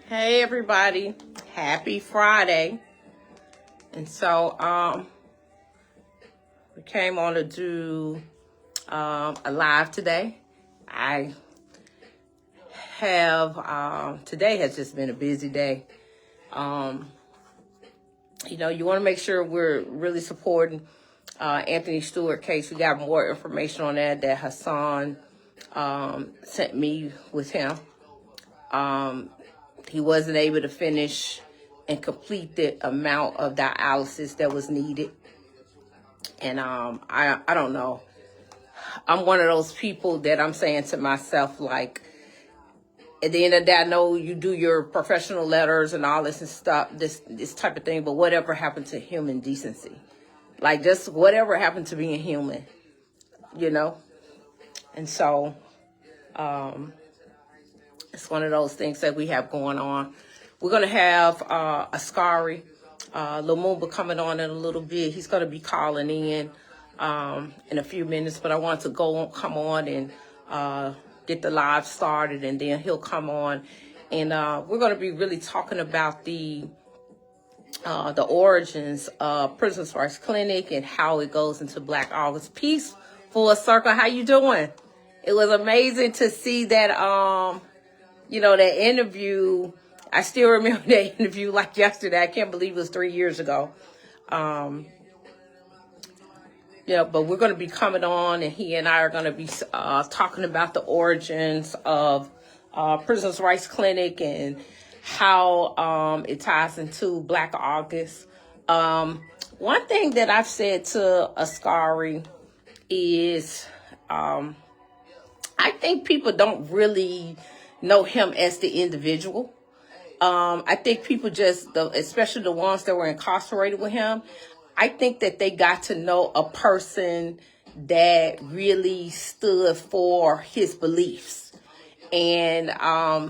Hey everybody, happy Friday. And so we came on to do a live today. I have today has just been a busy day. You want to make sure we're really supporting Anthony Stewart case. We got more information on that Hassan sent me with him. He wasn't able to finish and complete the amount of dialysis that was needed. And I don't know. I'm one of those people that I'm saying to myself, like, at the end of the day, I know you do your professional letters and all this and stuff, this type of thing, but whatever happened to human decency? Like, just whatever happened to being human, And so, it's one of those things that we have going on. We're going to have Askari, Lumumba coming on in a little bit. He's going to be calling in a few minutes, but I want to come on and get the live started, and then he'll come on. And we're going to be really talking about the origins of Prisoners' Rights Clinic and how it goes into Black August. Peace, Full Circle. How you doing? It was amazing to see that, that interview. I still remember that interview like yesterday. I can't believe it was 3 years ago. But we're going to be coming on, and he and I are going to be talking about the origins of Prisoners' Rights Clinic and how it ties into Black August. One thing that I've said to Askari is I think people don't really know him as the individual. I think people especially the ones that were incarcerated with him, I think that they got to know a person that really stood for his beliefs. And I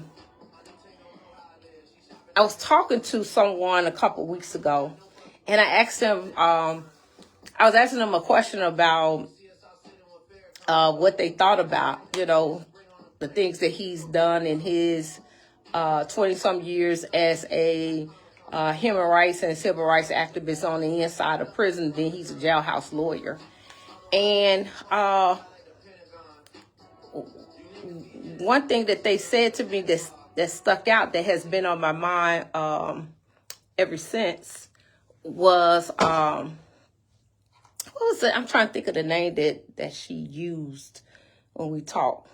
was talking to someone a couple weeks ago, and I asked him, I was asking them a question about what they thought about, the things that he's done in his 20-some years as a human rights and civil rights activist on the inside of prison. Then he's a jailhouse lawyer. And one thing that they said to me that stuck out, that has been on my mind ever since, was what was it? I'm trying to think of the name that she used when we talked.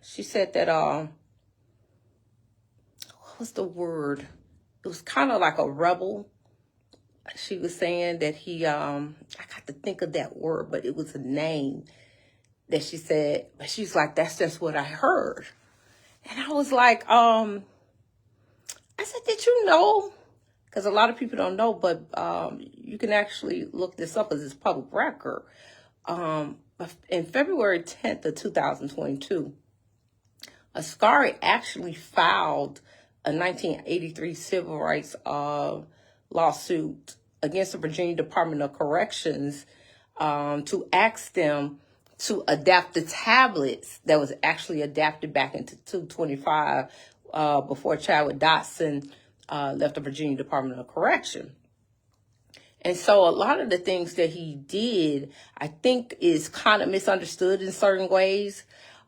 She said that what was the word? It was kind of like a rebel. She was saying that he I got to think of that word, but it was a name that she said, but she's like, that's just what I heard. And I was like, I said, did you know? Because a lot of people don't know, but you can actually look this up as it's public record. In February 10th of 2022, Askari actually filed a 1983 civil rights lawsuit against the Virginia Department of Corrections to ask them to adapt the tablets that was actually adapted back into 225 before Chadwick Dotson left the Virginia Department of Correction. And so a lot of the things that he did, I think, is kind of misunderstood in certain ways.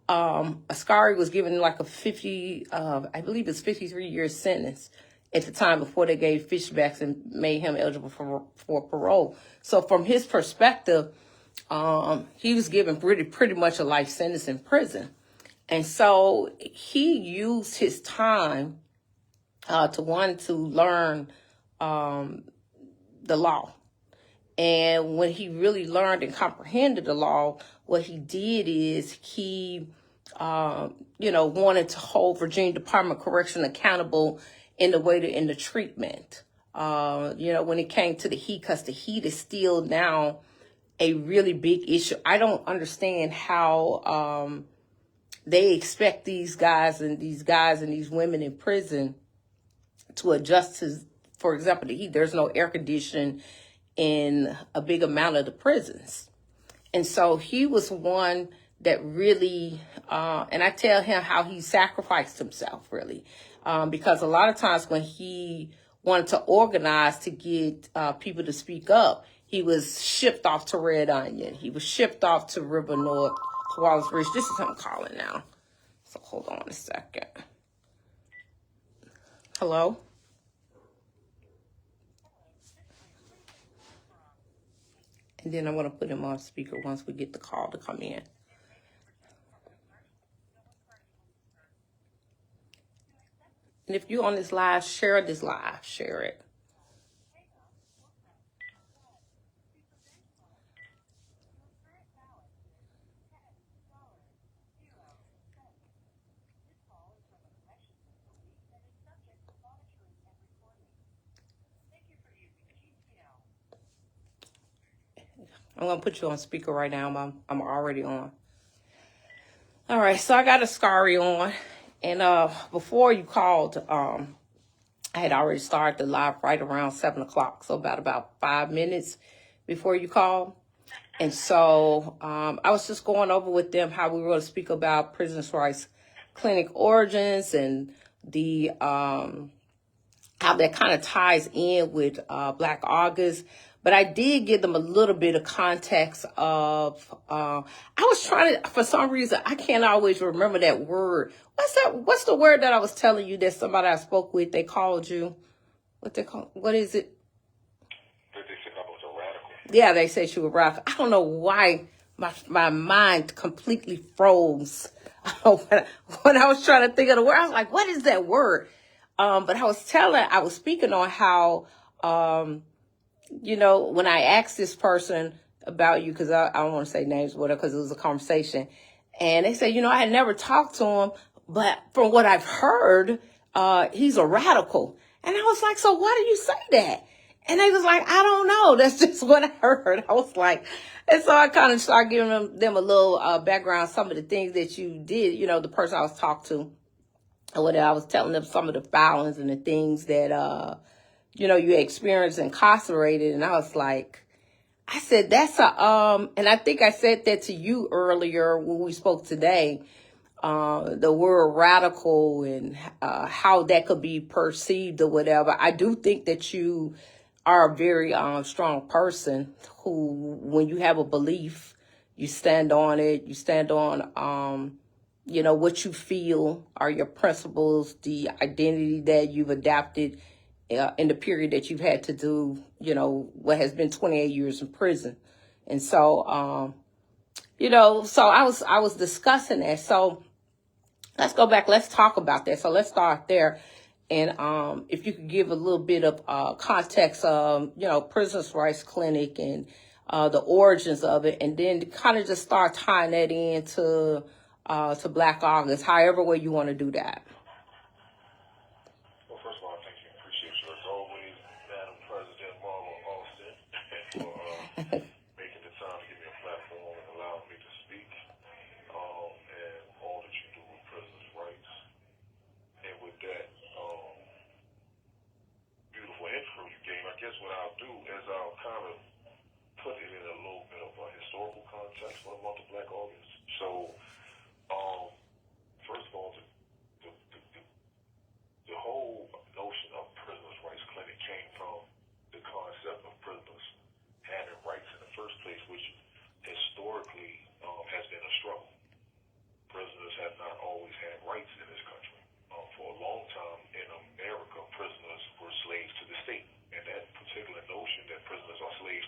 Askari was given like a 53-year sentence at the time before they gave fishbacks and made him eligible for parole. So from his perspective, he was given pretty much a life sentence in prison. And so he used his time to learn the law. And when he really learned and comprehended the law, what he did is he, wanted to hold Virginia Department of Correction accountable in the treatment. When it came to the heat, because the heat is still now a really big issue. I don't understand how they expect these guys and these women in prison to adjust to, for example, the heat. There's no air conditioning in a big amount of the prisons. And so he was one that really, and I tell him how he sacrificed himself, really, because a lot of times when he wanted to organize to get people to speak up, he was shipped off to Red Onion. He was shipped off to River North, Wallace Bridge. This is him calling now. So hold on a second. Hello? And then I want to put him on speaker once we get the call to come in. And if you're on this live, share this live. Share it. I'm going to put you on speaker right now. I'm already on. All right, so I got Askari on. And before you called, I had already started the live right around 7 o'clock. So about 5 minutes before you called. And so I was just going over with them how we were going to speak about Prisoners' Rights Clinic origins and the how that kind of ties in with Black August. But I did give them a little bit of context of, I was trying to, for some reason, I can't always remember that word. What's the word that I was telling you that somebody I spoke with, they called you? What is it? They said I was a radical. Yeah, they said you were radical. I don't know why my mind completely froze. When I was trying to think of the word, I was like, what is that word? But I was speaking on how, when I asked this person about you, because I don't want to say names with her because it was a conversation, and they said, I had never talked to him, but from what I've heard, he's a radical. And I was like, so why do you say that? And they was like, I don't know. That's just what I heard. I was like, and so I kind of started giving them a little background, some of the things that you did, the person I was talking to, or whatever. I was telling them some of the violence and the things that, you experienced incarcerated. And I was like, I said, and I think I said that to you earlier when we spoke today, the word radical and how that could be perceived or whatever. I do think that you are a very strong person who, when you have a belief, you stand on it. You stand on, what you feel are your principles, the identity that you've adapted in the period that you've had to do, what has been 28 years in prison. And so, so I was discussing that. So let's go back. Let's talk about that. So let's start there. And if you could give a little bit of context of, Prisoners' Rights Clinic and the origins of it, and then kind of just start tying that into to Black August, however way you want to do that. Well, first of all, thank you. Appreciate you as always, Madam President Marla Austin, for making the time to give me a platform and allowing me to speak, and all that you do with prisoners' rights. And with that beautiful intro you gave, I guess what I'll do is I'll kind of put it in a little bit of a historical context for the month of Black August. So, first of all, the whole notion of Prisoners' Rights Clinic came from the concept of prisoners having rights in the first place, which historically has been a struggle. Prisoners have not always had rights in this country. For a long time in America, prisoners were slaves to the state. And that particular notion that prisoners are slaves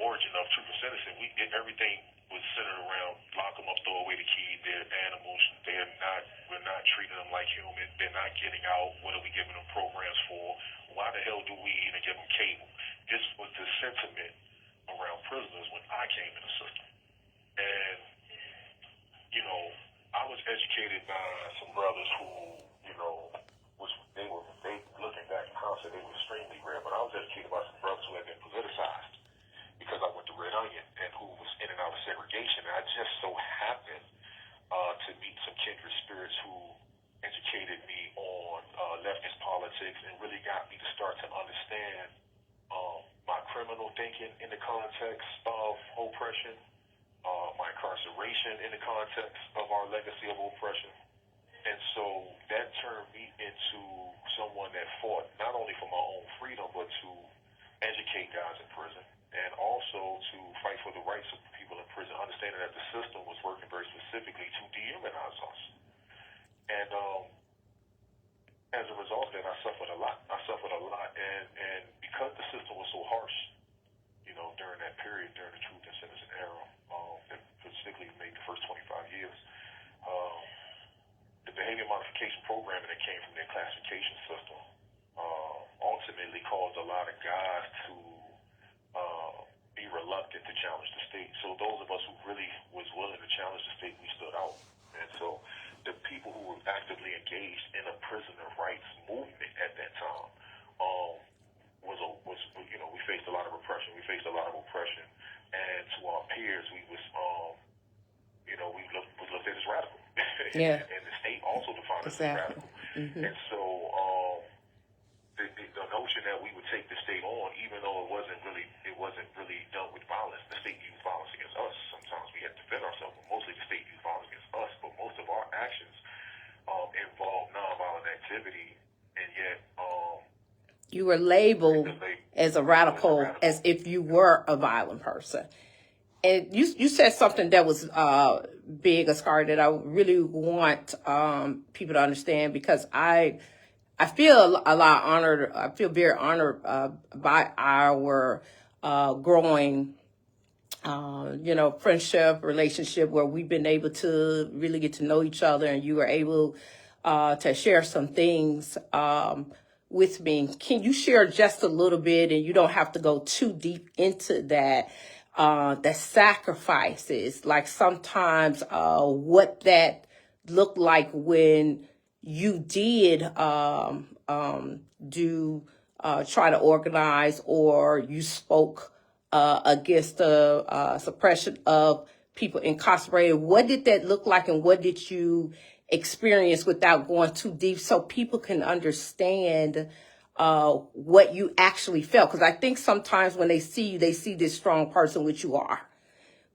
origin of Truth and Citizen, everything was centered around lock them up, throw away the key. They're animals. We're not treating them like humans. They're not getting out. What are we giving them programs for? Why the hell do we even give them cable? This was the sentiment around prisoners when I came in the system. And, you know, I was educated by some brothers who, you know, they looking back in hindsight, they were extremely rare, but I was educated by some brothers who had been politicized because I went to Red Onion and who was in and out of segregation. And I just so happened to meet some kindred spirits who educated me on leftist politics and really got me to start to understand my criminal thinking in the context of oppression, my incarceration in the context of our legacy of oppression. And so that turned me into someone that fought not only for my own freedom, but to educate guys in prison and also to fight for the rights of people in prison, understanding that the system was working very specifically to dehumanize us. And as a result of that, I suffered a lot. And because the system was so harsh, you know, during that period, during the Truth and Citizen era, that particularly made the first 25 years, the behavior modification programming that came from their classification system ultimately caused a lot of guys to be reluctant to challenge the state. So those of us who really was willing to challenge the state, we stood out. And so the people who were actively engaged in a prisoner rights movement at that time was you know, we faced a lot of repression. We faced a lot of oppression, and to our peers, we was you know, we was looked at as radical. Yeah. And the state also defined us as radical. Mm-hmm. And so the notion that we would take the state on, even though it wasn't really done with violence. The state used violence against us. Sometimes we had to defend ourselves, but mostly the state used violence against us. But most of our actions involved nonviolent activity, and yet you were labeled as a radical, as if you were a violent person. And you said something that was big, Askari, that I really want people to understand, because I feel a lot honored. I feel very honored by our growing, you know, friendship, relationship, where we've been able to really get to know each other, and you were able to share some things with me. Can you share just a little bit, and you don't have to go too deep into that, the sacrifices, like sometimes what that looked like when you did try to organize, or you spoke against the suppression of people incarcerated? What did that look like, and what did you experience, without going too deep, so people can understand what you actually felt? Because I think sometimes when they see you, they see this strong person, which you are.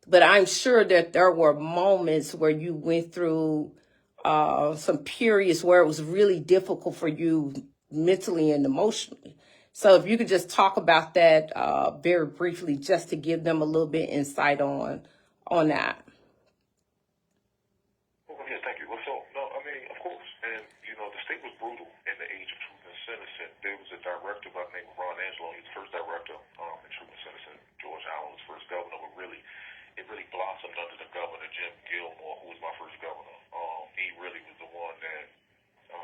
But I'm sure that there were moments where you went through some periods where it was really difficult for you mentally and emotionally. So if you could just talk about that very briefly, just to give them a little bit insight on that. Yeah, thank you. Well, so, no, I mean, of course. And, you know, the state was brutal in the age of Truth and Citizen. There was a director by the name of Ron Angelo. He was the first director in Truth and Citizen. George Allen was first governor, but it really blossomed under the governor, Jim Gilmore, who was my first governor. He really was the one that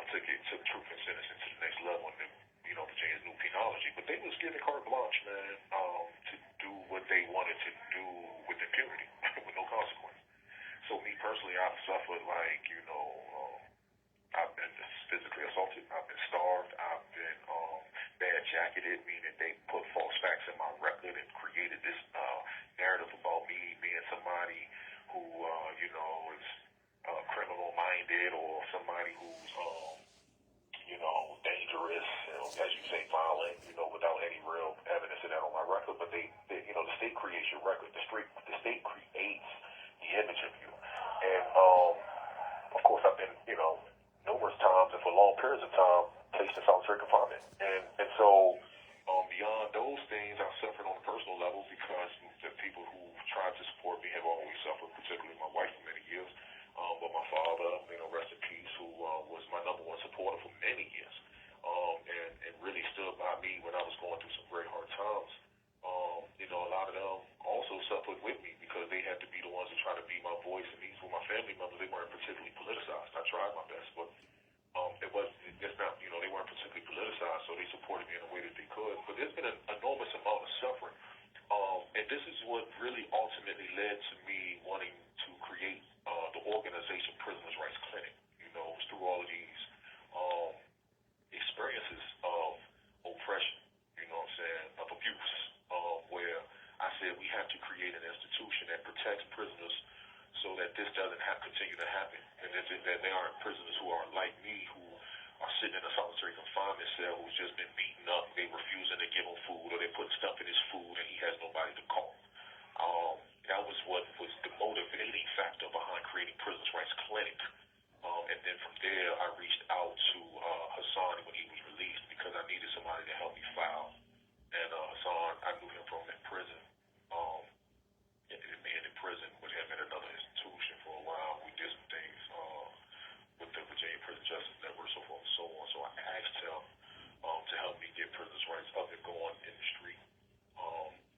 took Truth and Citizen to the next level, and then, you know, Virginia's new penology. But they was given carte blanche, man, to do what they wanted to do with impunity, with no consequence. So me personally, I've suffered, like, you know, I've been physically assaulted. I've been starved. I've been bad jacketed, meaning they put false facts in my record and created this narrative about me being somebody who, you know, is criminal-minded, or somebody who's, you know, dangerous, you know, as you say, violent, you know, without any real evidence of that on my record. But they you know, the state creates your record. The state creates the image of you. And, of course, I've been, you know, numerous times and for long periods of time placed in solitary confinement. And so, beyond those things, I've suffered on a personal level because the people who tried to support me have always suffered, particularly my wife for many years. But my father, you know, rest in peace, who was my number one supporter for many years, and really stood by me when I was going through some very hard times. You know, a lot of them led to me wanting to create the organization Prisoners' Rights Clinic. You know, it was through all of these experiences of oppression, you know what I'm saying, of abuse, where I said we have to create an institution that protects prisoners so that this doesn't continue to happen, and that there aren't prisoners who are like me, who are sitting in a solitary confinement cell, who's just been beaten up, they refusing to give him food, or they put stuff in his food and he has nobody to call. That was what was the motivating factor behind creating Prisoners' Rights Clinic. And then from there, I reached out to Hassan when he was released, because I needed somebody to help me file. And Hassan, I knew him from in prison. And being in prison with him at another institution for a while, we did some things with the Virginia Prison Justice Network, so forth and so on. So I asked him to help me get prisoners' rights up and going in the street.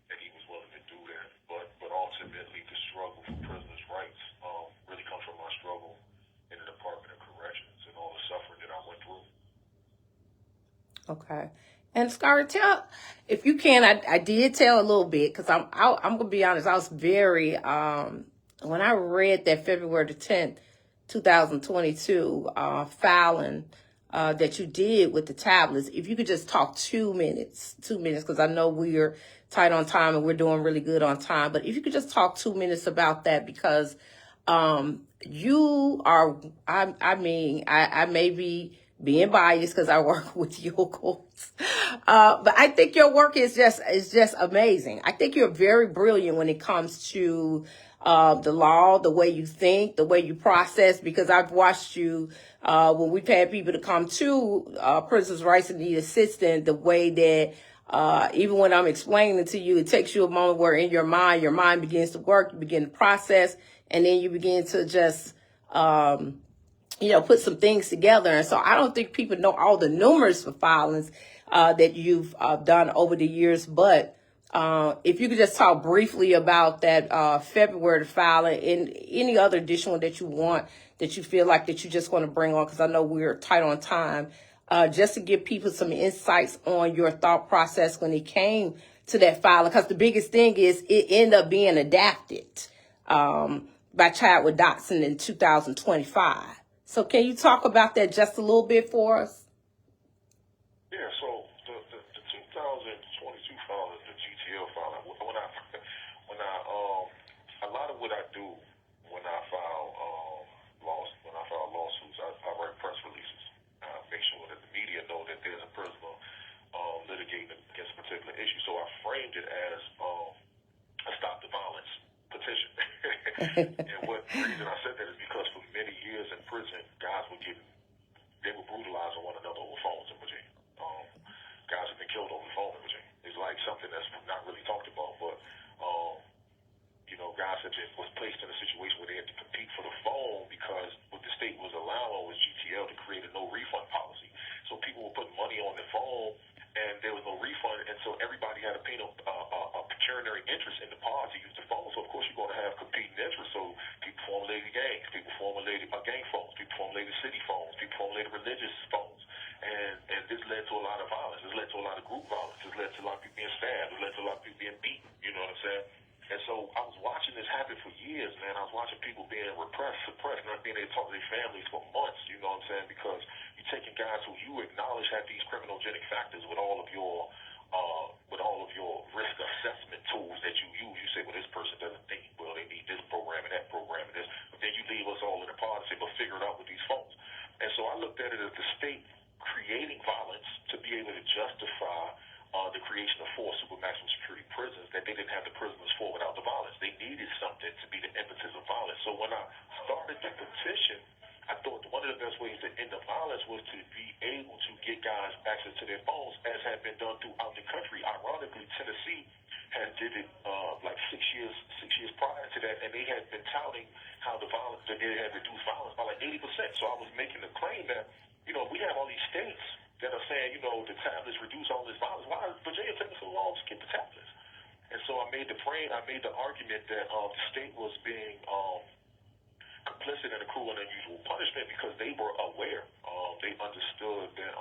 And he was willing to do that. But ultimately, the struggle for prisoners' rights really comes from my struggle in the Department of Corrections and all the suffering that I went through. Okay. And Askari, tell, if you can, I did tell a little bit, because I'm gonna be honest, I was very when I read that February the 10th, 2022 filing that you did with the tablets, if you could just talk 2 minutes, because I know we're tight on time and we're doing really good on time, but if you could just talk 2 minutes about that, because you are, I mean, I may be being biased because I work with your courts. But I think your work is just amazing. I think you're very brilliant when it comes to the law, the way you think, the way you process, because I've watched you when we've had people to come to prisoners' rights and need assistance, the way that even when I'm explaining it to you, it takes you a moment where in your mind begins to work, you begin to process, and then you begin to just put some things together. And so I don't think people know all the numerous filings that you've done over the years. But if you could just talk briefly about that February filing and any other additional that you want, that you feel like that you just want to bring on, because I know we're tight on time, just to give people some insights on your thought process when it came to that filing. Because the biggest thing is it ended up being adapted by Chadwick Dotson in 2025. So can you talk about that just a little bit for us? Yeah, so the 2022 filing, the GTL filing, a lot of what I do when I file lawsuits, I write press releases. Make sure that the media know that there's a prisoner litigating against a particular issue. So I framed it as a stop the violence petition. And what the reason I said that is because for many years in prison, guys they were brutalizing one another over phones in Virginia. Guys have been killed over the phone in Virginia. It's like something that's not really talked about, but guys was placed in a situation where they had to compete for the phone, because what the state was allowing was GTL to create a no refund policy. So people were putting money on their phone, and there was no refund, and so everybody had to pay a pecuniary interest in the policy to use the phone. So of course you're going to have competing interests. So people formulated gangs, people formulated gang phones, people formulated city phones, people formulated religious phones, and this led to a lot of violence. This led to a lot of group violence. This led to a lot of people being stabbed. This led to a lot of people being beaten. You know what I'm saying? And so I was watching this happen for years, man. I was watching people being repressed, suppressed, not being able to talk to their families for months, you know what I'm saying? Because you're taking guys who you acknowledge have these criminogenic factors with all of your risk assessment tools that you use. You say, well, this person doesn't think well, they need this program and that program and this. But then you leave us all in the pod and say, but figure it out with these phones. And so I looked at it as the state creating violence to be able to justify the creation of 4 super maximum security prisons that they didn't have the prisoners for without the violence. They needed something to be the impetus of violence. So when I started the petition, I thought one of the best ways to end the violence was to be able to get guys access to their phones, as had been done throughout the country. Ironically, Tennessee had did it like 6 years prior to that, and they had been touting how that they had reduced violence by like 80%. So I was making the claim that, we have all these states that are saying, the tablets reduce all this violence. Why is Virginia taking so long to get the tablets? And so I made the argument that the state was being complicit in a cruel and unusual punishment because they were aware. They understood that,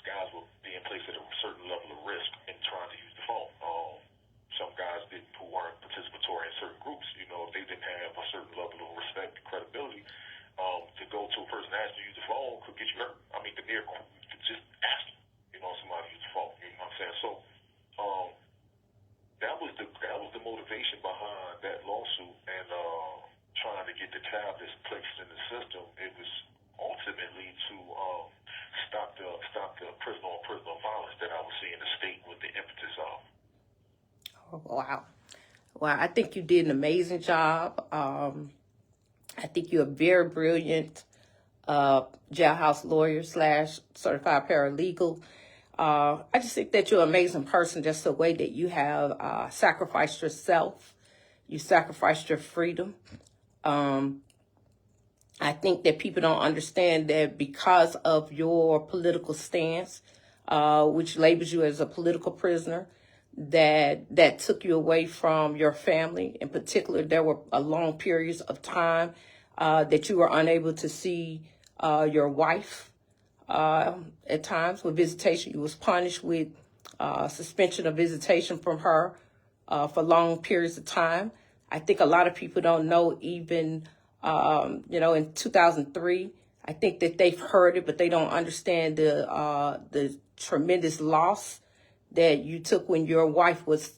guys were being placed at a certain level of risk in trying to use the phone. Some guys who weren't participatory in motivation behind that lawsuit and trying to get the tablets placed in the system, it was ultimately to stop the prisoner on prisoner violence that I was seeing the state with the impetus of. Oh, wow. Well, I think you did an amazing job. I think you're a very brilliant jailhouse lawyer / certified paralegal. I just think that you're an amazing person, just the way that you have sacrificed yourself. You sacrificed your freedom. I think that people don't understand that because of your political stance, which labels you as a political prisoner, that took you away from your family. In particular, there were long periods of time that you were unable to see your wife. At times with visitation, you was punished with suspension of visitation from her for long periods of time. I think a lot of people don't know even, in 2003, I think that they've heard it, but they don't understand the tremendous loss that you took when your wife was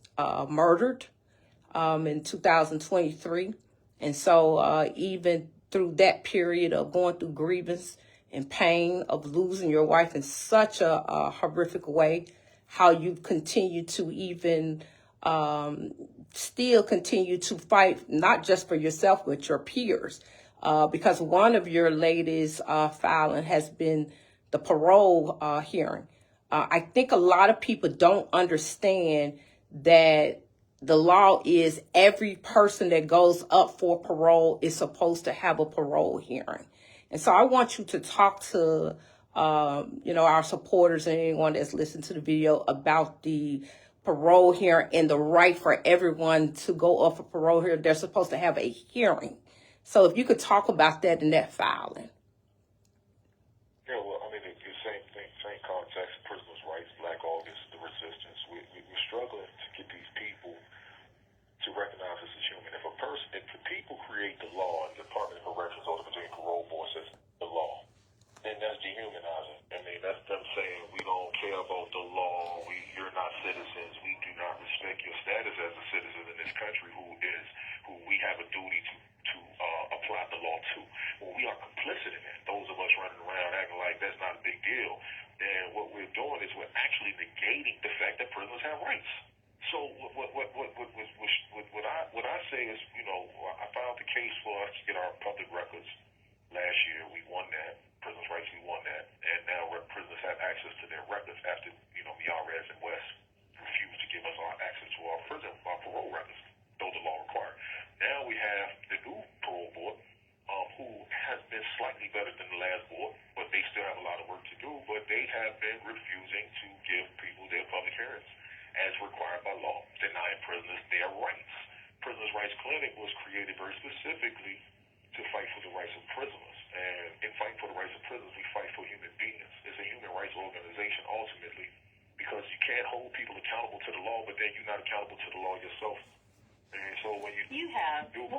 murdered in 2023. And so even through that period of going through grievance and pain of losing your wife in such a horrific way, how you continue to even still continue to fight, not just for yourself, but your peers. Because one of your latest filing has been the parole hearing. I think a lot of people don't understand that the law is every person that goes up for parole is supposed to have a parole hearing. And so I want you to talk to, our supporters and anyone that's listened to the video about the parole hearing and the right for everyone to go up for parole here. They're supposed to have a hearing. So if you could talk about that in that filing. Yeah, well, I mean, the same thing, same context, prisoners' rights, Black August, the resistance. We're struggling to get these people to recognize us as human. If the people create the law, and the Department of Corrections or the Virginia Parole Board says the law, then that's dehumanizing. I mean, that's them saying we don't care about the law, you're not citizens, we do not respect your status as a citizen in this country who we have a duty to apply the law to. Well, we are complicit in that. Those of us running around acting like that's not a big deal. And what we're doing is we're actually negating the fact that prisoners have rights. So what I say is, I filed the case for us to get our public records last year. We won that. Prisoners' rights, we won that. And now prisoners have access to their records after, Miarez and West refused to give us our access to our parole records, though the law required. Now we have the new parole board, who has been slightly better than the last board, but they still have a lot of work to do. But they have been refusing to give people their public hearings as required by law, denying prisoners their rights. Prisoners' Rights Clinic was created very specifically to fight for the rights of prisoners. And in fighting for the rights of prisoners, we fight for human beings. It's a human rights organization ultimately, because you can't hold people accountable to the law, but then you're not accountable to the law yourself. And so when you have 1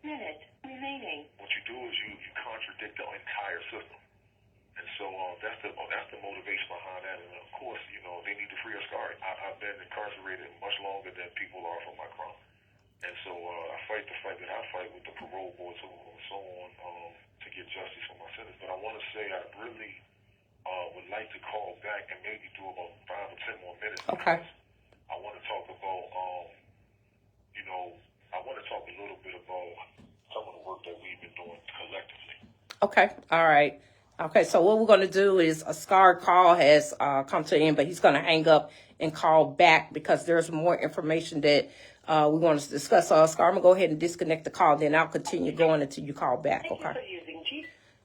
minute remaining. What you do is you contradict the entire system. And so that's the motivation behind that. And of course, they need to free Askari. I've been incarcerated much longer than people are for my crime. And so I fight the fight that I fight with the parole board and so on to get justice for my sentence. But I want to say I really would like to call back and maybe do about 5 or 10 more minutes. Okay. I want to talk about, I want to talk a little bit about some of the work that we've been doing collectively. Okay. All right. Okay. So what we're going to do is Askari call has come to an end, but he's going to hang up and call back because there's more information that we want to discuss. So Askari, I'm going to go ahead and disconnect the call. Then I'll continue going until you call back. Okay.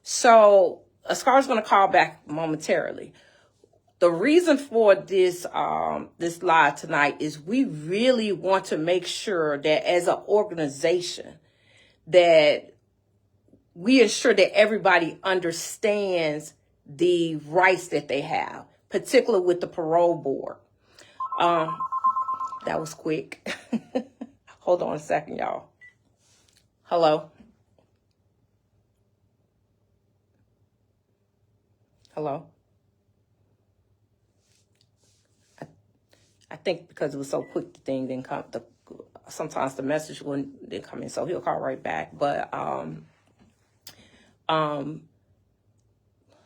So Askari's going to call back momentarily. The reason for this this live tonight is we really want to make sure that as an organization that we ensure that everybody understands the rights that they have, particularly with the parole board. That was quick. Hold on a second, y'all. Hello. Hello. I think because it was so quick, the thing didn't come. sometimes the message didn't come in, so he'll call right back. But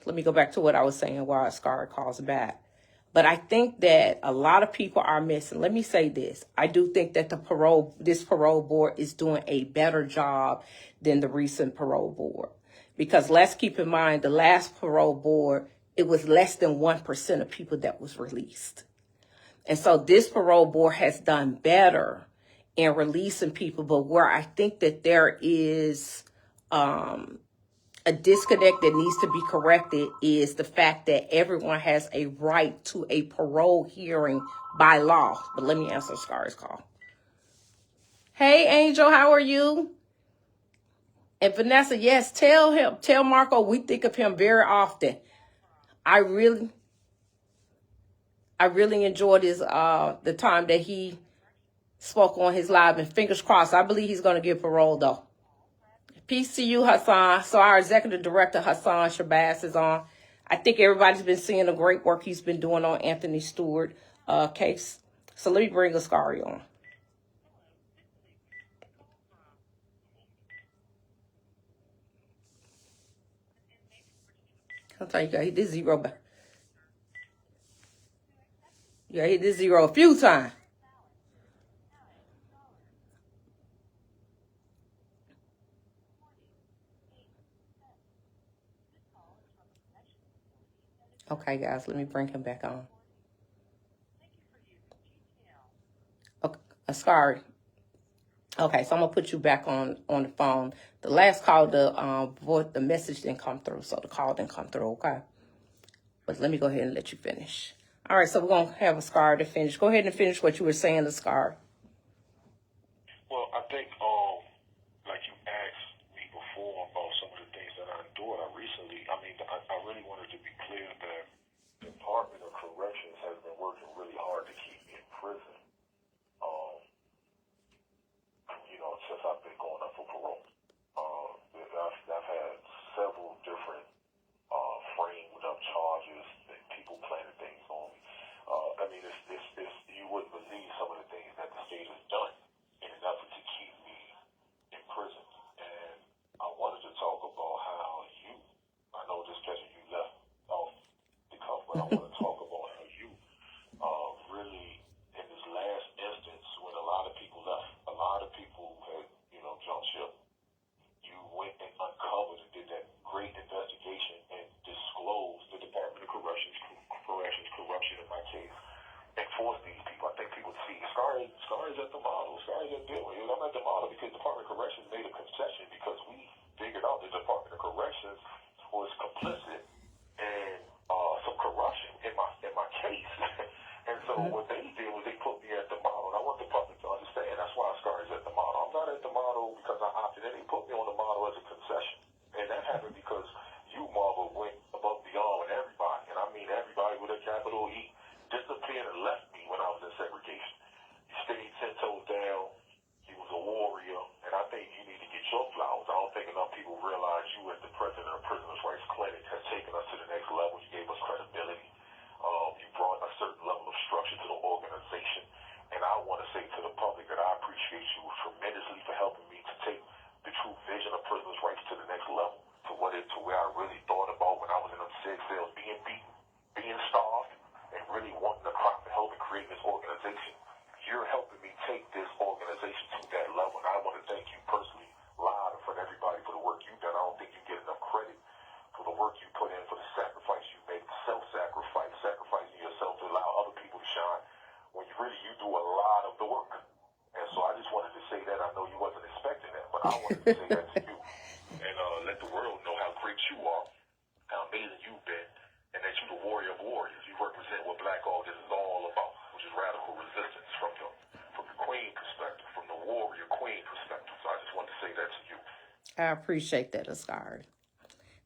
let me go back to what I was saying while Askari calls back. But I think that a lot of people are missing. Let me say this. I do think that this parole board is doing a better job than the recent parole board. Because let's keep in mind, the last parole board, it was less than 1% of people that was released. And so this parole board has done better in releasing people. But where I think that there is a disconnect that needs to be corrected is the fact that everyone has a right to a parole hearing by law. But let me answer Askari's call. Hey, Angel, how are you? And Vanessa, yes, tell Marco we think of him very often. I really enjoyed the time that he spoke on his live, and fingers crossed. I believe he's going to get parole though. Peace to you, Hassan. So our executive director, Hassan Shabazz, is on. I think everybody's been seeing the great work he's been doing on Anthony Stewart case. So let me bring Askari on. I'll tell you, he did zero back. Yeah, he did zero a few times. Okay, guys, let me bring him back on. Okay, Askari. Okay, so I'm gonna put you back on the phone. The last call, the message didn't come through, so the call didn't come through. Okay, but let me go ahead and let you finish. All right, so we're gonna have Askari to finish. Go ahead and finish what you were saying, Askari. Well, I think, like you asked me before about some of the things that I endured recently, I really wanted to be clear that the Department of Corrections has been working really hard to keep me in prison, since I've been going up for parole. I've had several different framed up charges and people planning things on me. It's you wouldn't believe some of the things that the state has done in an effort to keep me in prison. And I wanted to talk about how I know this catching you left off the cuff, but I want to talk about how you really, in this last instance, when a lot of people left, a lot of people had, jumped ship, you went and uncovered and did that great investigation and disclosed the Department of Corrections corruption in my case, and forced these people. I think people see Askari is at the model. Askari's at the I'm at the model because the Department of Corrections made a concession because we figured out the Department of Corrections was complicit in some corruption in my case. And so what they did was they put me at the model. And I want the public to understand that's why Askari's at the model. I'm not at the model because I opted in. They put me on the model as a concession. And that happened because you, Marvel, went above and beyond with everybody. And I mean everybody with a capital E. Disappeared and left me when I was in segregation. You stayed 10 toes down. He was a warrior. And I think you need to get your flowers. I don't think enough people realize you as the president of Prisoners' Rights Clinic has taken us to the next level. You gave us credibility. You brought a certain level of structure to the organization. And I want to say to the public that I appreciate you tremendously for helping me to take the true vision of prisoners' rights to the next level, to where I really thought about when I was in them six cells, being beaten, being starved, and really wanting to crop and help and create this organization. You're helping me take this organization to that level. And I want to thank you personally, live in front of everybody, for the work you've done. I don't think you get enough credit for the work you put in, for the sacrifice you made, self-sacrifice, sacrificing yourself to allow other people to shine, when you do a lot of the work. And so I just wanted to say that. I know you wasn't expecting that, but I wanted to say that to you. And let the world know how great you are, how amazing you've been, and that you're the warrior of warriors. You represent what Black August is all about, which is radical resistance from the queen perspective, from the warrior queen perspective. So I just wanted to say that to you. I appreciate that, Askari.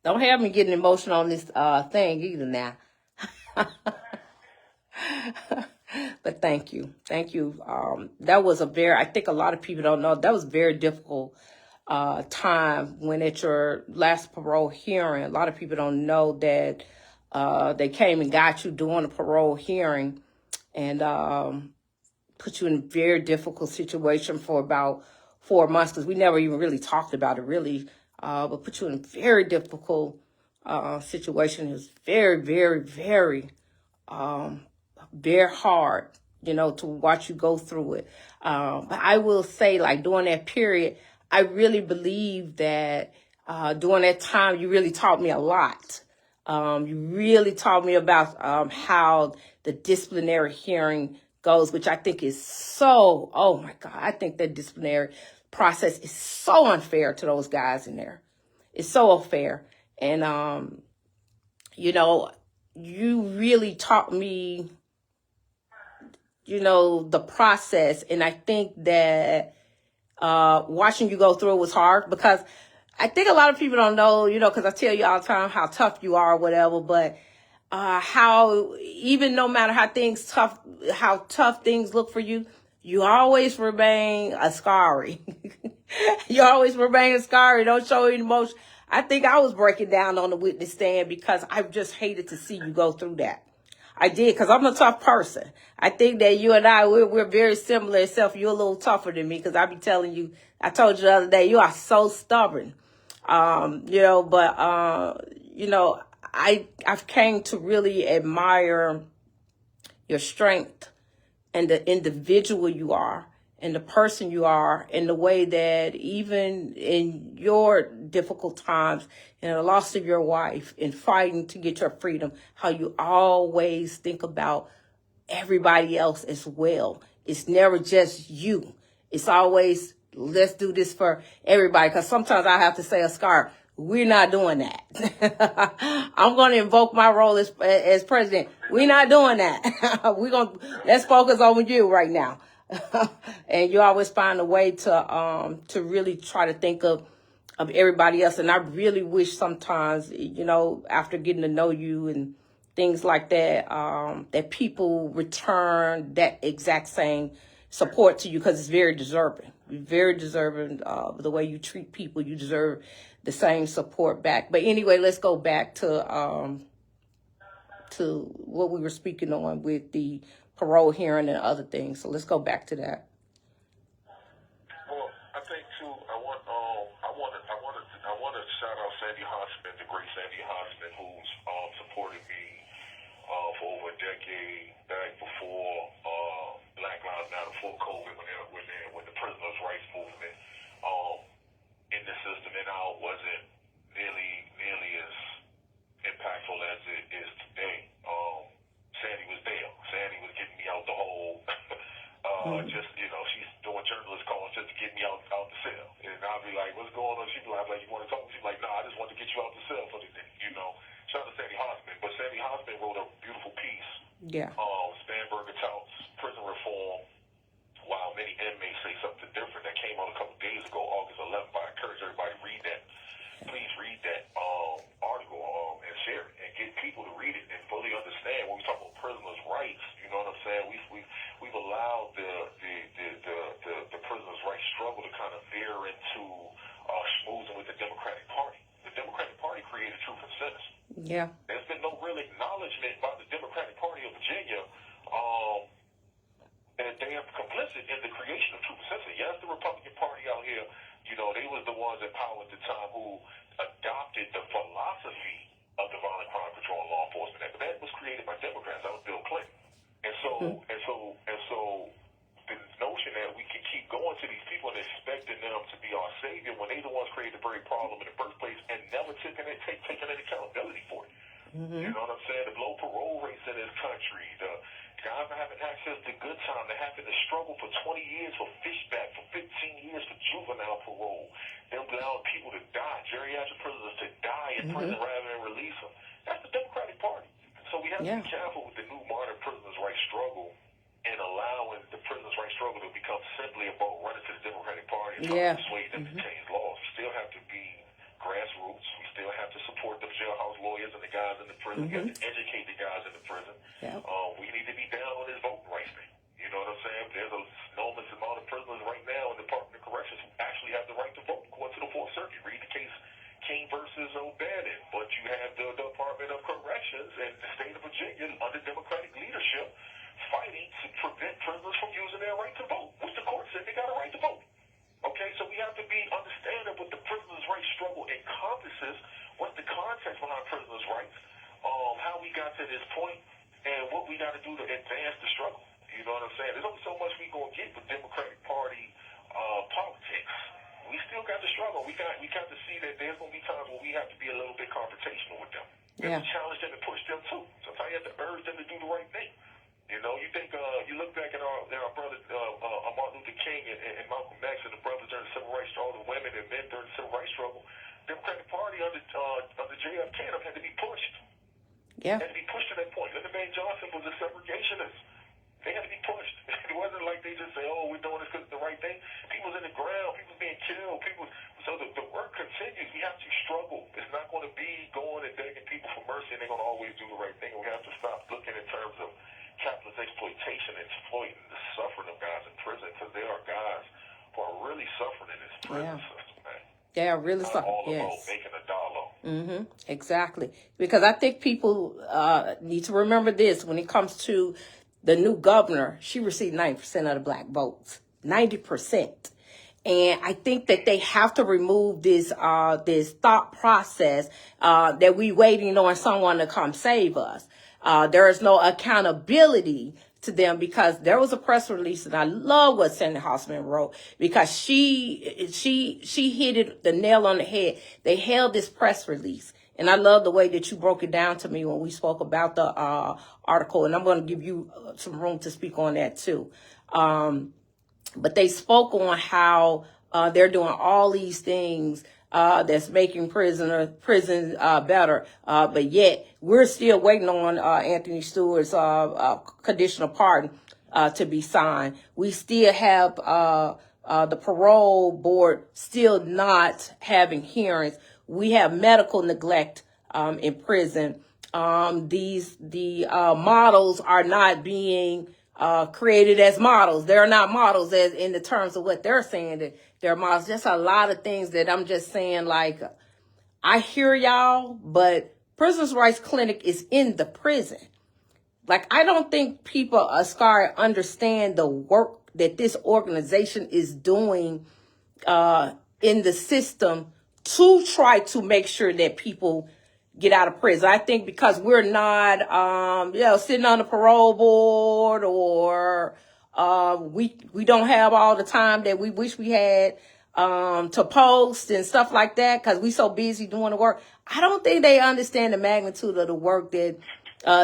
Don't have me getting emotional on this thing either now. But thank you. That was I think a lot of people don't know, that was a very difficult time when at your last parole hearing. A lot of people don't know that they came and got you during the parole hearing and put you in a very difficult situation for about 4 months, because we never even really talked about it, really. But put you in a very difficult situation. It was very, very, very, very hard, to watch you go through it. But I will say, like, during that period, I really believe that during that time, you really taught me a lot. You really taught me about how the disciplinary hearing goes, which I think is so, oh my God, I think that disciplinary process is so unfair to those guys in there. It's so unfair. And, you really taught me, the process. And I think that watching you go through it was hard, because I think a lot of people don't know, because I tell you all the time how tough you are or whatever, but how even no matter how tough things look for you, you always remain Askari. You always remain Askari. Don't show any emotion. I think I was breaking down on the witness stand because I just hated to see you go through that. I did, because I'm a tough person. I think that you and I, we're very similar, except you're a little tougher than me, because I be telling you, I told you the other day, you are so stubborn. I've came to really admire your strength and the individual you are and the person you are, and the way that even in your difficult times and the loss of your wife and fighting to get your freedom, how you always think about everybody else as well. It's never just you. It's always, let's do this for everybody. Because sometimes I have to say, Askari, we're not doing that. I'm going to invoke my role as president. We're not doing that. Let's focus on you right now. And you always find a way to really try to think of everybody else. And I really wish sometimes, after getting to know you and things like that, that people return that exact same support to you, because it's very deserving. Very deserving of the way you treat people. You deserve the same support back. But anyway, let's go back to what we were speaking on with the parole hearing and other things. So let's go back to that. Well, I think too, I want to shout out Sandy Hodgman, the great Sandy Hodgman, who's supported me for over a decade back before Black Lives Matter, before COVID, when the prisoners' rights movement in the system and out wasn't nearly as impactful as it is today. Sandy was there. Sandy was getting me out the hole. She's doing journalist calls just to get me out the cell. And I'll be like, what's going on? She'd be like, you want to talk? She'd be like, nah, I just want to get you out the cell for the thing, Shout out to Sandy Hodgman. But Sandy Hodgman wrote a beautiful piece. Yeah. Spanberger touts prison reform, while many inmates say something different. That came out a couple days ago, August 11th. I encourage everybody to read that. Please read that article and share it and get people to read it and fully understand when we talk about prisoners' rights. You know what I'm saying? We've allowed the prisoners' rights struggle to kind of veer into schmoozing with the Democratic Party. The Democratic Party created truth and sense. Yeah. There's been no real acknowledgement by the Democratic Party of Virginia that they are complicit in the creation of truth and sense. Yes, the Republican Party out here, they was the ones in power at the time who adopted the philosophy of the Violent Crime Control and Law Enforcement Act. But that was created by Democrats. That was Bill Clinton. And so the notion that we can keep going to these people and expecting them to be our savior when they the ones created the very problem in the first place and never taking any accountability for it. Mm-hmm. You know what I'm saying? The low parole rates in this country, the guys not having access to good time, they're having to struggle for 20 years for fishback, for 15 years for juvenile parole. They're allowing people to die, geriatric prisoners to die in prison rather than release them. That's the Democratic Party. So we have to be careful with the new modern prisoners' rights struggle and allowing the prisoners' rights struggle to become simply about running to the Democratic Party and trying to persuade them to change laws. We still have to be grassroots. We still have to support the jailhouse lawyers and the guys in the prison. We have to educate the guys in the prison. Yep. We need to be down on this voting rights thing. You know what I'm saying? There's an enormous amount of prisoners right now in the Department of Corrections who actually have the right to vote according to the Fourth Circuit. Read the case King versus O'Bannon. But you have the Department of Corrections and the state of Virginia under Democratic leadership fighting to prevent prisoners from using their only so much we gonna get with Democratic Party politics. We still got to struggle. We got to see that there's gonna be times when we have to be a little bit confrontational with them. We have to challenge them and push them too. Sometimes you have to urge them to do the right thing. You know, you think you look back at our brothers, Martin Luther King and Malcolm X, and the brothers during the civil rights struggle, the women and men during the civil rights struggle. Democratic Party under JFK had to be pushed. Yeah. Had to be pushed to that point. Lyndon B. Johnson was a segregationist. They had to be pushed. It wasn't like they just say, "Oh, we're doing this because it's the right thing." People was in the ground. People was being killed. So the work continues. We have to struggle. It's not going to be going and begging people for mercy, and they're going to always do the right thing. We have to stop looking in terms of capitalist exploitation and exploiting the suffering of guys in prison, because there are guys who are really suffering in this prison system, man. They are really suffering. All about making a dollar. Mm-hmm. Exactly. Because I think people need to remember this when it comes to the new governor. She received 90% of the black votes. 90%. And I think that they have to remove this thought process that we waiting on someone to come save us. There is no accountability to them, because there was a press release, and I love what Senator Hausman wrote, because she hit it the nail on the head. They held this press release, and I love the way that you broke it down to me when we spoke about the article, and I'm going to give you some room to speak on that too. But they spoke on how they're doing all these things that's making prisons better, but yet we're still waiting on Anthony Stewart's conditional pardon to be signed. We still have the parole board still not having hearings. We have medical neglect in prison. The models are not being created as models. They're not models as in the terms of what they're saying that they're models. Just a lot of things that I'm just saying, like, I hear y'all, but Prisoners' Rights Clinic is in the prison. Like, I don't think people, Askari, understand the work that this organization is doing in the system to try to make sure that people get out of prison. I think because we're not, sitting on the parole board, or we don't have all the time that we wish we had to post and stuff like that, because we so busy doing the work. I don't think they understand the magnitude of the work that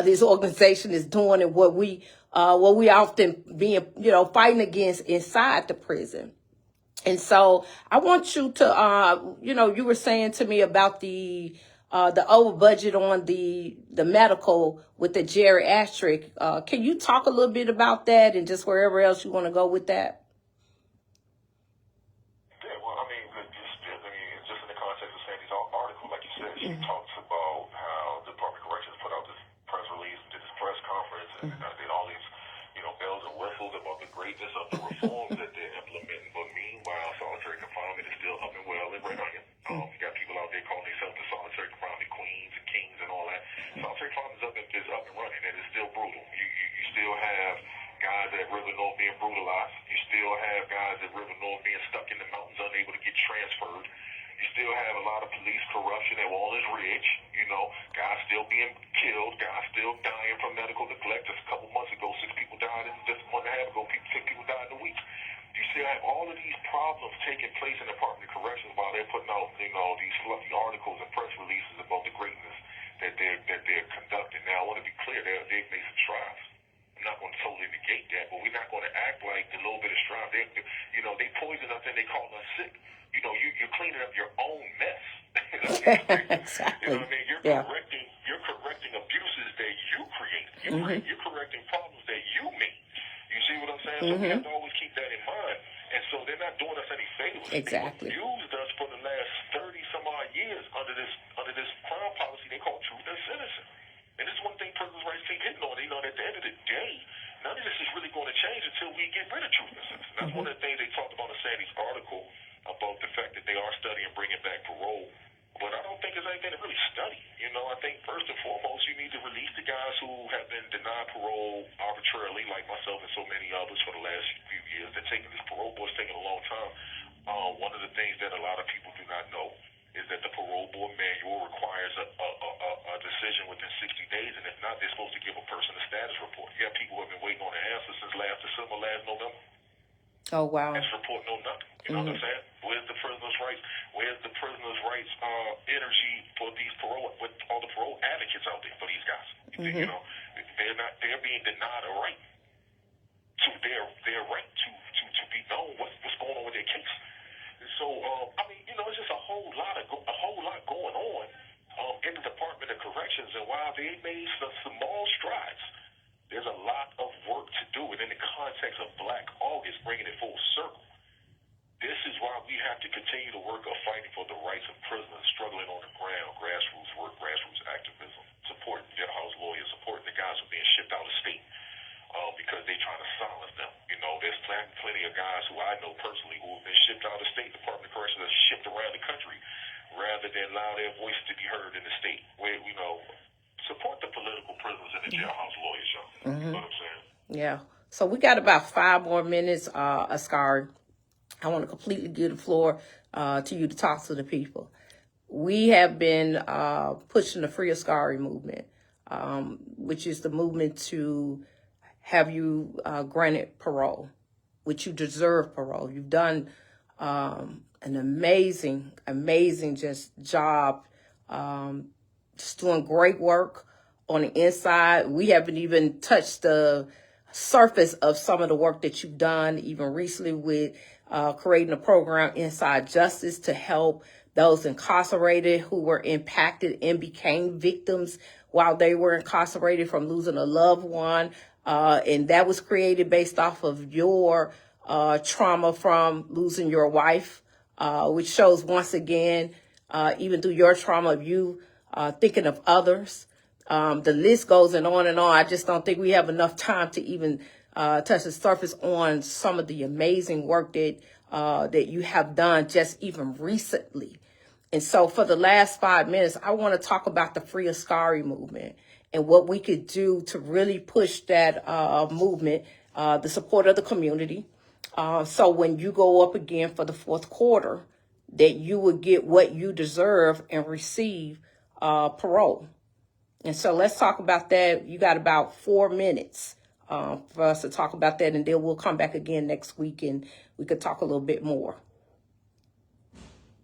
this organization is doing, and what we often being, fighting against inside the prison. And so I want you to, you were saying to me about the over budget on the medical with the geriatric. Can you talk a little bit about that, and just wherever else you want to go with that? Yeah, well, just in the context of Sandy's article, like you said, she talks about how the Department of Corrections put out this press release, did this press conference, and did all these, bells and whistles about the greatness of the reforms that they're implementing. But meanwhile, solitary confinement is still up and well in Red Onion. You got people out there calling themselves the solitary confinement queens and kings and all that. Solitary confinement is up and running, and it's still brutal. You still have guys at River North being brutalized. You still have guys at River North being stuck in the mountains, unable to get transferred. You still have a lot of police corruption at Walnut Ridge. Guys still being killed. Guys still dying from medical neglect. Just a couple months ago, 6 people died. Just a month and a half ago, 6 people died in a week. You still have all of these problems taking place in the Department of Corrections while they're putting out, these fluffy articles and press releases about the greatness that they're conducting. Now, I want to be clear, they've made some strides. I'm not going to totally negate that, but we're not going to act like the little bit of strides. They poison us and they call us sick. You're cleaning up your own mess. Exactly. You're correcting abuses that you created. You're correcting problems that you made. You see what I'm saying? So we have to always keep that in mind. And so they're not doing us any favors. Exactly. They've used us for the last 30 some odd years under this crime policy they call truth and sentencing. And this is one thing prisoners' rights keep hitting on. At the end of the day, none of this is really going to change until we get rid of truth and sentencing. That's one of the things they talked about in Sandy's article, about the fact that they are studying bringing back parole. But I don't think there's anything to really study. I think first and foremost, you need to release the guys who have been denied parole arbitrarily, like myself and so many others for the last few years. This parole board's taking a long time. One of the things that a lot of people do not know is that the parole board manual requires a decision within 60 days, and if not, they're supposed to give a person a status report. You have people who have been waiting on an answer since December last November. Oh, wow. That's report no nothing. You know what I'm saying? Where's the prisoners' rights? Where's the prisoners' rights energy for these parole, with all the parole advocates out there for these guys? You know, they're being denied a right to their right to be known what's going on with their case. And so, I mean, you know, it's just a whole lot going on in the Department of Corrections, and while they made some small strides, there's a lot of work to do. And in the context of Black August, bringing it full circle, this is why we have to continue to work on fighting for the rights of prisoners struggling on the ground, grassroots work, grassroots activism, supporting jailhouse lawyers, supporting the guys who are being shipped out of state because they're trying to silence them. You know, there's plenty of guys who I know personally who have been shipped out of state. Department of Corrections has shipped around the country rather than allow their voice to be heard in the state. Where, you know, support the political prisoners and the jailhouse lawyers, y'all. You know what I'm saying? Yeah. So we got about 5 more minutes, Askari. I want to completely give the floor to you to talk to the people. We have been pushing the Free Askari movement, which is the movement to have you granted parole, which you deserve parole. You've done an amazing just job, just doing great work on the inside. We haven't even touched the surface of some of the work that you've done, even recently with creating a program, Inside Justice, to help those incarcerated who were impacted and became victims while they were incarcerated from losing a loved one. And that was created based off of your trauma from losing your wife, which shows once again, even through your trauma of you thinking of others. The list goes on and on. I just don't think we have enough time to even touch the surface on some of the amazing work that you have done just even recently. And so for the last 5 minutes, I want to talk about the Free Askari movement and what we could do to really push that movement, the support of the community. So when you go up again for the 4th quarter, that you would get what you deserve and receive parole. And so let's talk about that. You got about 4 minutes for us to talk about that, and then we'll come back again next week and we could talk a little bit more.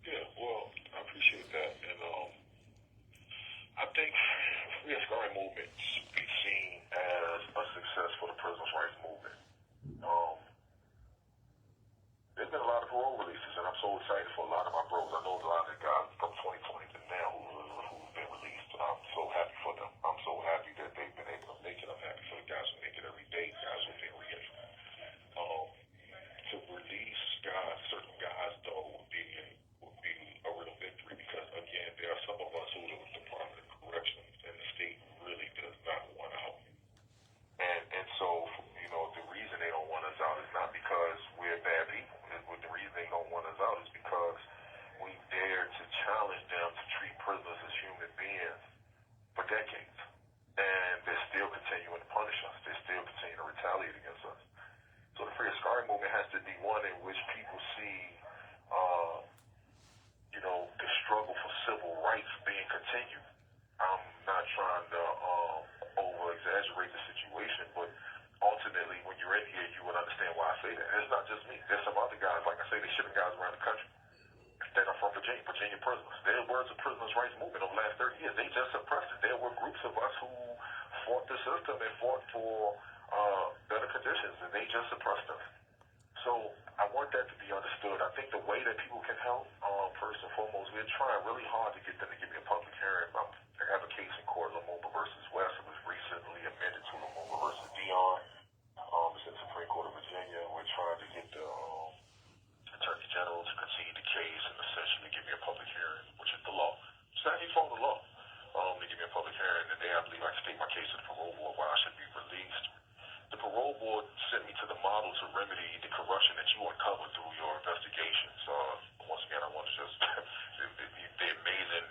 Yeah, well, I appreciate that. And I think the Free Askari movement should be seen as a success for the prisoners' rights movement. There's been a lot of parole releases, and I'm so excited for a lot of my bros. I know a lot of the guys from 2020 to now who've been released. I'm so happy for them. I'm so happy that they've been able to make it. I'm happy for the guys who make it every day, guys who've been released. To release guys, certain guys, though, would be a real victory because, again, there are some of us who the Department of Corrections and the state really does not want out. And so, you know, the reason they don't want us out is not because we're bad people. The reason they don't want us out is because we dare to challenge them to treat prisoners as human beings for decades. And they're still continuing to punish us. They're still continuing to retaliate against us. So the Free Askari movement has to be one in which people see, you know, the struggle for civil rights being continued. I'm not trying to over-exaggerate the situation, but ultimately, when you're in here, you would understand why I say that. And it's not just me. There's some other guys, like I say, they're shipping guys around the country that are from Virginia prisoners. There were the prisoners' rights movement over the last 30 years. They just suppressed it. There were groups of us who fought the system and fought for better conditions, and they just suppressed us. So I want that to be understood. I think the way that people can help, first and foremost, we're trying really hard to get them to give me a public hearing. I have a case in court, Lumumba versus West. It was recently amended to Lumumba versus Dion. It's in the Supreme Court of Virginia. We're trying to get the Attorney General to concede the case and essentially give me a public hearing, which is the law. It's not even the law. To give me a public hearing, and I believe I can state my case to the parole board why I should be released. The parole board sent me to the model to remedy the corruption that you uncovered through your investigations. Once again, I want to just the amazing,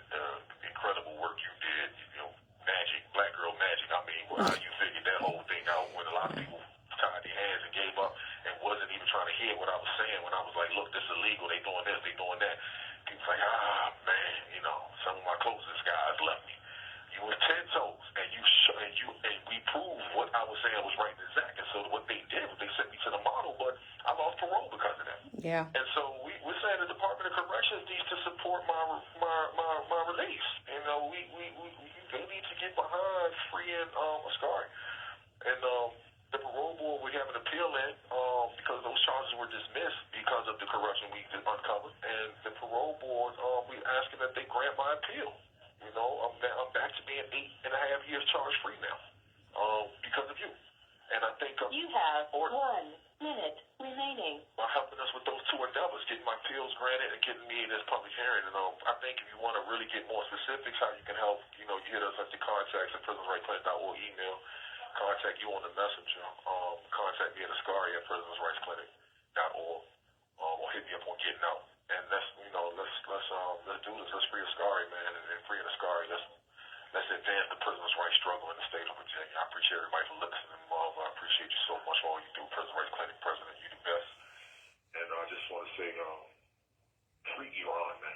incredible work you did. You know, magic, black girl magic. I mean, how you figured that whole thing out when a lot of people tied their hands and gave up and wasn't even trying to hear what I was saying when I was like, look, this is illegal. They doing this, they doing that. People like, man, you know, some of my closest guys left me. You were 10 toes, and we proved what I was saying was right and exact. And so what they did was they sent me to the model. Yeah. And so we're saying the Department of Corrections needs to support my release. You know, they need to get behind freeing Askari. And the parole board, we have an appeal in because those charges were dismissed because of the corruption we uncovered. And the parole board, we're asking that they grant my appeal. You know, I'm back to being 8.5 years charge free now because of you. And I think You have 1 minute remaining. by helping us with those two endeavors, getting my appeals granted and getting me in this public hearing. And I think if you want to really get more specifics, how you can help, you know, you hit us at the contacts at prisonrights.org email. Contact you on the messenger. Contact me at Askari at prisonersrightsclinic.org. Or hit me up on Getting Out. And let's do this. Let's free Askari, man, and free Askari. Let's advance the prisoners' rights struggle in the state of Virginia. I appreciate everybody for listening, Marv. I appreciate you so much for all you do. Prison Rights Clinic President, you the best. And I just want to say, free Iran, man.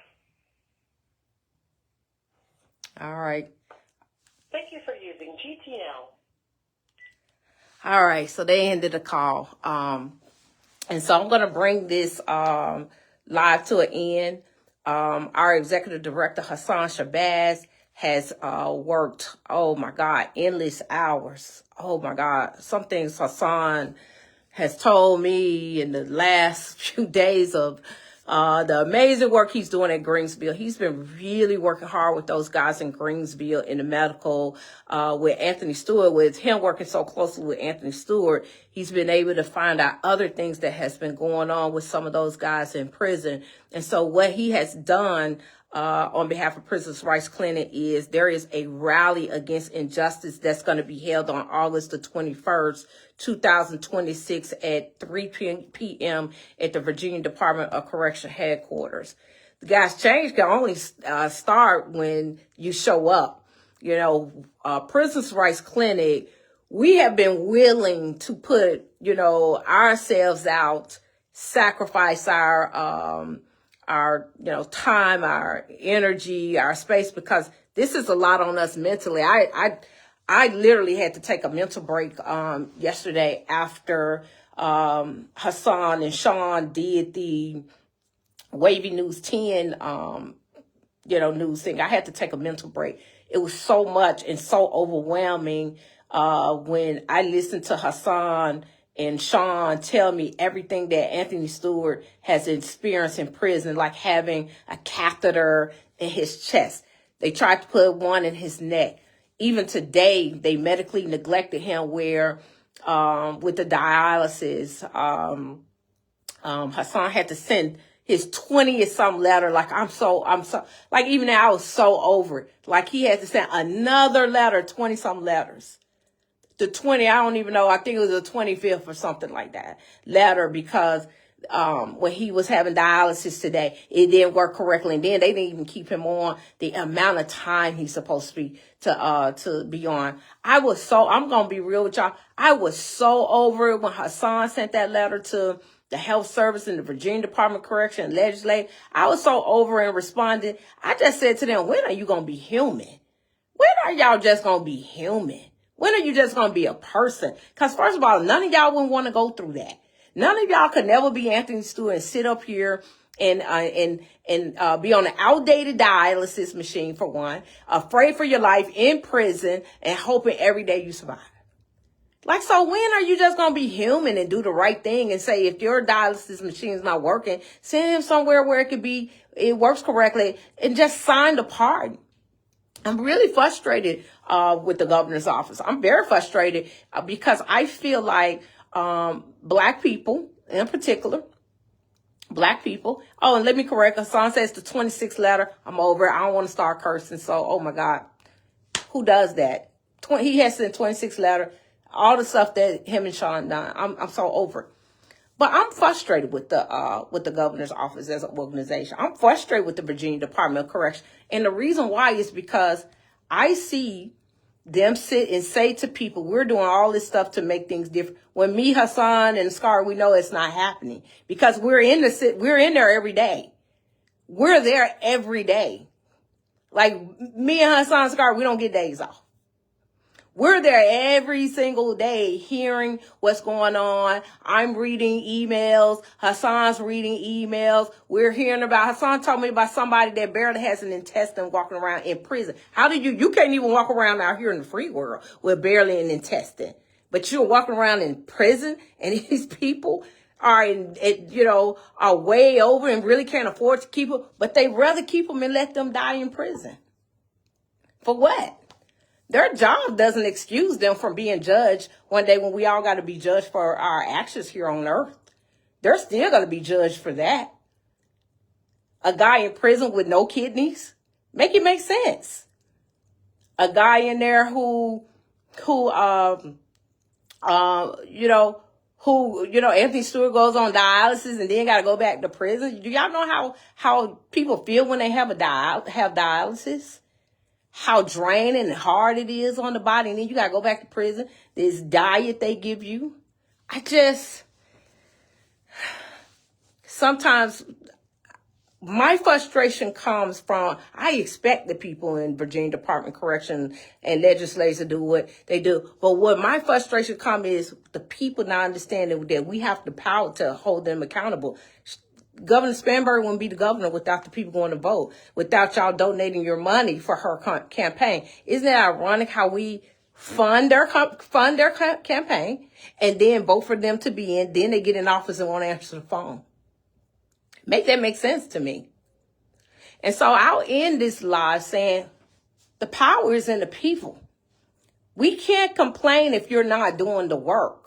All right. Thank you for using GTL. All right. So they ended the call. And so I'm going to bring this live to an end. Our executive director, Hassan Shabazz, has worked, oh my God, endless hours. Oh my God. Some things Hassan has told me in the last few days of the amazing work he's doing at Greensville. He's been really working hard with those guys in Greensville in the medical, with Anthony Stewart. With him working so closely with Anthony Stewart, he's been able to find out other things that has been going on with some of those guys in prison. And so what he has done on behalf of Prisoners' Rights Clinic is there is a rally against injustice that's going to be held on August the 21st, 2026 at 3 p.m. at the Virginia Department of Correction headquarters. The guys, change can only start when you show up. You know, Prisoners' Rights Clinic, we have been willing to put, you know, ourselves out, sacrifice our time, our energy, our space, because this is a lot on us mentally. I literally had to take a mental break yesterday after Hassan and Sean did the Wavy News 10 news thing. I had to take a mental break. It was so much and so overwhelming when I listened to Hassan and Sean tell me everything that Anthony Stewart has experienced in prison, like having a catheter in his chest. They tried to put one in his neck. Even today, they medically neglected him where, with the dialysis, Hassan had to send his 20-something letter. Like, I'm so, like, even now I was so over it. Like, he had to send another letter, 20-something letters. The 20, I don't even know, I think it was the 25th or something like that letter, because when he was having dialysis today, it didn't work correctly. And then they didn't even keep him on the amount of time he's supposed to be on. I'm going to be real with y'all. I was so over it when Hassan sent that letter to the Health Service and the Virginia Department of Correction and Legislature. I was so over and responded. I just said to them, when are you going to be human? When are y'all just going to be human? When are you just going to be a person? Because first of all, none of y'all wouldn't want to go through that. None of y'all could never be Anthony Stewart and sit up here and be on an outdated dialysis machine, for one, afraid for your life in prison and hoping every day you survive. Like, so when are you just going to be human and do the right thing and say, if your dialysis machine is not working, send him somewhere where it works correctly, and just sign the pardon. I'm really frustrated with the governor's office. I'm very frustrated because I feel like black people in particular, black people. Oh, and let me correct. Hassan says the 26th letter. I'm over it. I don't want to start cursing. So, oh my God, who does that? He has sent 26th letter. All the stuff that him and Sean done. I'm so over it. But I'm frustrated with the governor's office as an organization. I'm frustrated with the Virginia Department of Correction. And the reason why is because I see them sit and say to people, we're doing all this stuff to make things different. When me, Hassan, and Askari, we know it's not happening because we're in there every day. We're there every day. Like me and Hassan and Askari, we don't get days off. We're there every single day hearing what's going on. I'm reading emails. Hassan's reading emails. We're hearing about, Hassan told me about somebody that barely has an intestine walking around in prison. How do you can't even walk around out here in the free world with barely an intestine. But you're walking around in prison and these people are are way over and really can't afford to keep them, but they rather keep them and let them die in prison. For what? Their job doesn't excuse them from being judged one day when we all got to be judged for our actions here on earth. They're still going to be judged for that. A guy in prison with no kidneys? Make it make sense. A guy in there who Anthony Stewart goes on dialysis and then got to go back to prison. Do y'all know how people feel when they have dialysis? How draining and hard it is on the body, and then you got to go back to prison. This diet they give you. Sometimes my frustration comes from, I expect the people in Virginia Department of Correction and legislators to do what they do. But what my frustration comes is the people not understanding that we have the power to hold them accountable. Governor Spanberg wouldn't be the governor without the people going to vote, without y'all donating your money for her campaign. Isn't it ironic how we fund their campaign and then vote for them to be in, then they get in office and won't answer the phone? Make that make sense to me. And so I'll end this live saying the power is in the people. We can't complain if you're not doing the work.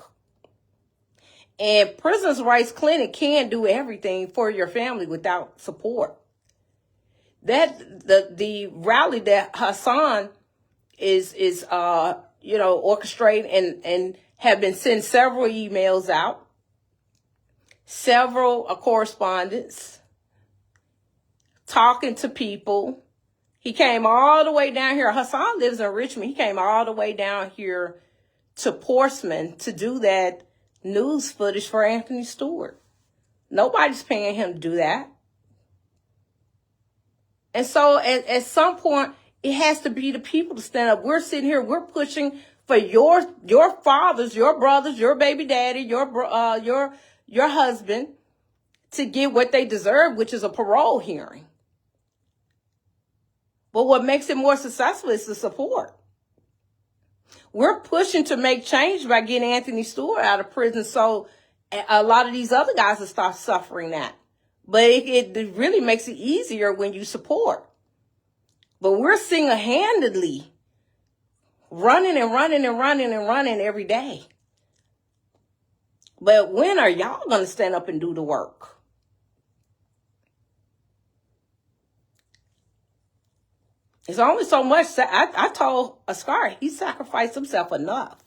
And Prisoners' Rights Clinic can't do everything for your family without support. That the rally that Hassan is orchestrating and have been sent several emails out, several correspondence, talking to people. He came all the way down here. Hassan lives in Richmond. He came all the way down here to Portsmouth to do that news footage for Anthony Stewart. Nobody's paying him to do that. And so at some point, it has to be the people to stand up. We're sitting here, we're pushing for your fathers, your brothers, your baby daddy, your husband to get what they deserve, which is a parole hearing. But what makes it more successful is the support. We're pushing to make change by getting Anthony Stewart out of prison so a lot of these other guys will stop suffering that. But it really makes it easier when you support. But we're single-handedly running every day. But when are y'all going to stand up and do the work? It's only so much. I told Askari, he sacrificed himself enough.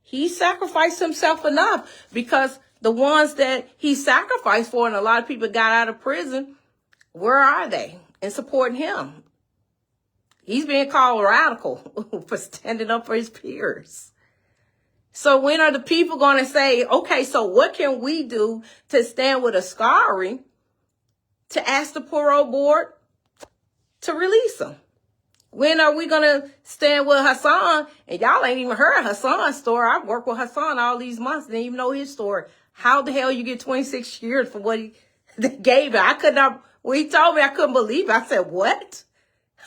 He sacrificed himself enough because the ones that he sacrificed for, and a lot of people got out of prison, where are they in supporting him? He's being called radical for standing up for his peers. So when are the people going to say, okay, so what can we do to stand with Askari to ask the parole board to release him? When are we going to stand with Hassan? And y'all ain't even heard Hassan's story. I've worked with Hassan all these months. Didn't even know his story. How the hell you get 26 years for what they gave him? I could not, when he told me, I couldn't believe it. I said, what?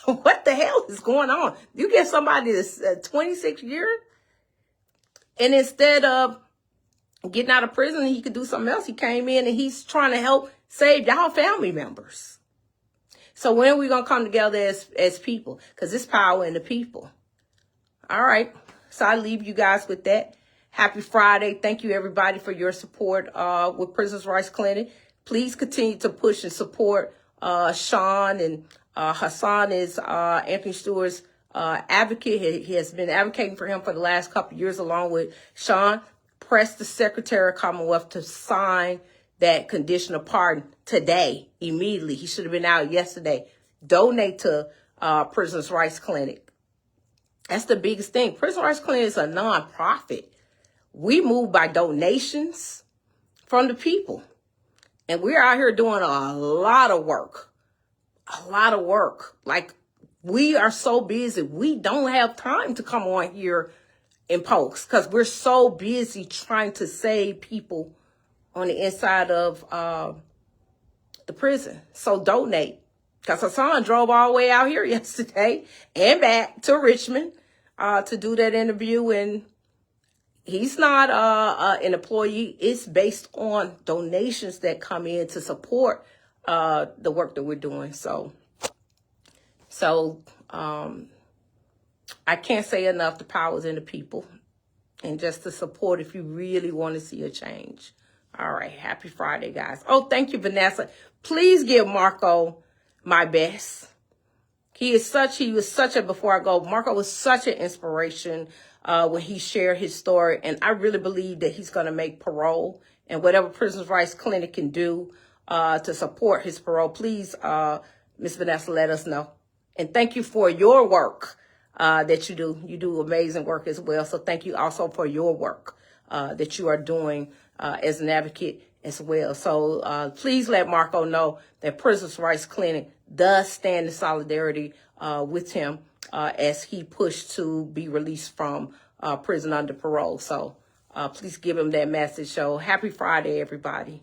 What the hell is going on? You get somebody that's 26 years? And instead of getting out of prison, he could do something else. He came in and he's trying to help save y'all family members. So when are we going to come together as people? Because it's power in the people. All right. So I leave you guys with that. Happy Friday. Thank you, everybody, for your support with Prisoners' Rights Clinic. Please continue to push and support Sean. And Hassan is Anthony Stewart's advocate. He has been advocating for him for the last couple of years, along with Sean. Press the Secretary of Commonwealth to sign that conditional pardon today, immediately. He should have been out yesterday. Donate to Prisoners' Rights Clinic. That's the biggest thing. Prisoners' Rights Clinic is a nonprofit. We move by donations from the people. And we're out here doing a lot of work. A lot of work. Like We are so busy. We don't have time to come on here and post because we're so busy trying to save people on the inside of the prison. So donate. Because Hassan drove all the way out here yesterday and back to Richmond to do that interview. And he's not an employee. It's based on donations that come in to support the work that we're doing. So I can't say enough. The power's in the people. And just to support if you really want to see a change. All right. Happy Friday, guys. Oh, thank you, Vanessa. Please give Marco my best. He was such a, before I go, Marco was such an inspiration when he shared his story. And I really believe that he's going to make parole and whatever Prisoners' Rights Clinic can do to support his parole. Please, Miss Vanessa, let us know. And thank you for your work that you do. You do amazing work as well. So thank you also for your work that you are doing as an advocate as well. So please let Marco know that Prisoners' Rights Clinic does stand in solidarity with him as he pushed to be released from prison under parole. So please give him that message. So happy Friday, everybody.